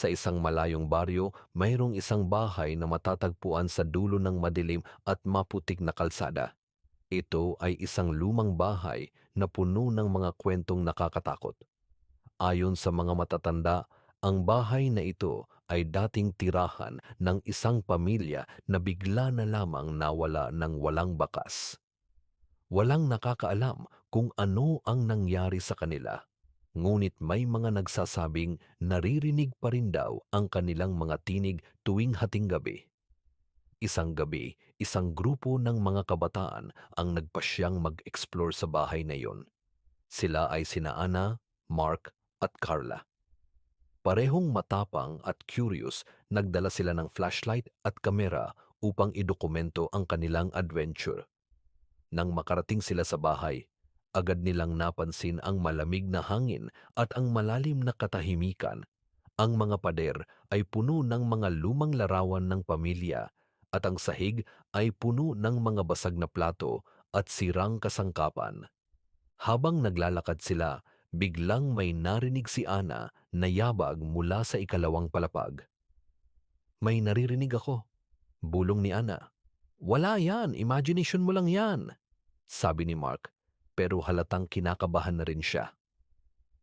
Sa isang malayong baryo, mayroong isang bahay na matatagpuan sa dulo ng madilim at maputik na kalsada. Ito ay isang lumang bahay na puno ng mga kwentong nakakatakot. Ayon sa mga matatanda, ang bahay na ito ay dating tirahan ng isang pamilya na bigla na lamang nawala ng walang bakas. Walang nakakaalam kung ano ang nangyari sa kanila. Ngunit may mga nagsasabing naririnig pa rin daw ang kanilang mga tinig tuwing hating gabi. Isang gabi, isang grupo ng mga kabataan ang nagpasyang mag-explore sa bahay na iyon. Sila ay sina Ana, Mark at Carla. Parehong matapang at curious, nagdala sila ng flashlight at kamera upang idokumento ang kanilang adventure. Nang makarating sila sa bahay, agad nilang napansin ang malamig na hangin at ang malalim na katahimikan. Ang mga pader ay puno ng mga lumang larawan ng pamilya at ang sahig ay puno ng mga basag na plato at sirang kasangkapan. Habang naglalakad sila, biglang may narinig si Ana na yabag mula sa ikalawang palapag. "May naririnig ako," bulong ni Ana. "Wala yan, imagination mo lang yan," sabi ni Mark, pero halatang kinakabahan na rin siya.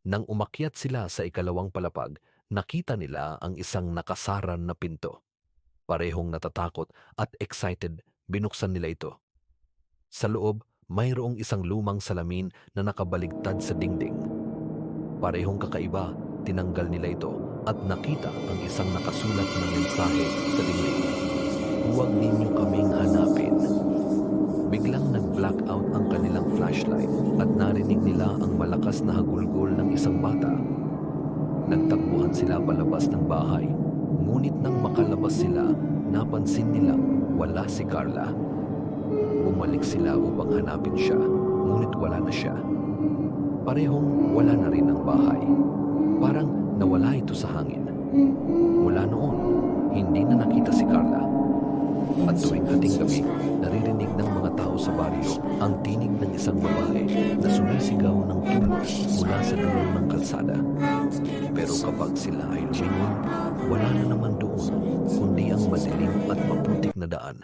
Nang umakyat sila sa ikalawang palapag, nakita nila ang isang nakasaran na pinto. Parehong natatakot at excited, binuksan nila ito. Sa loob, mayroong isang lumang salamin na nakabaligtad sa dingding. Parehong kakaiba, tinanggal nila ito at nakita ang isang nakasulat na mensahe sa dingding. "Huwag ninyo kaming hanapin." Biglang nag-blackout ang kanilang flashlight at narinig nila ang malakas na hagulgol ng isang bata. Nagtakbuhan sila palabas ng bahay, ngunit nang makalabas sila, napansin nilang wala si Carla. Bumalik sila upang hanapin siya, ngunit wala na siya. Parehong wala na rin ang bahay. Parang nawala ito sa hangin. Mula noon, hindi na nakita si Carla. At tuwing hating gabi, naririnig ng mga tao sa baryo ang tinig ng isang babae na sumisigaw ng tulong mula sa dulo ng kalsada. Pero kapag sila ay lumingon, wala na naman doon, kundi ang madilim at maputik na daan.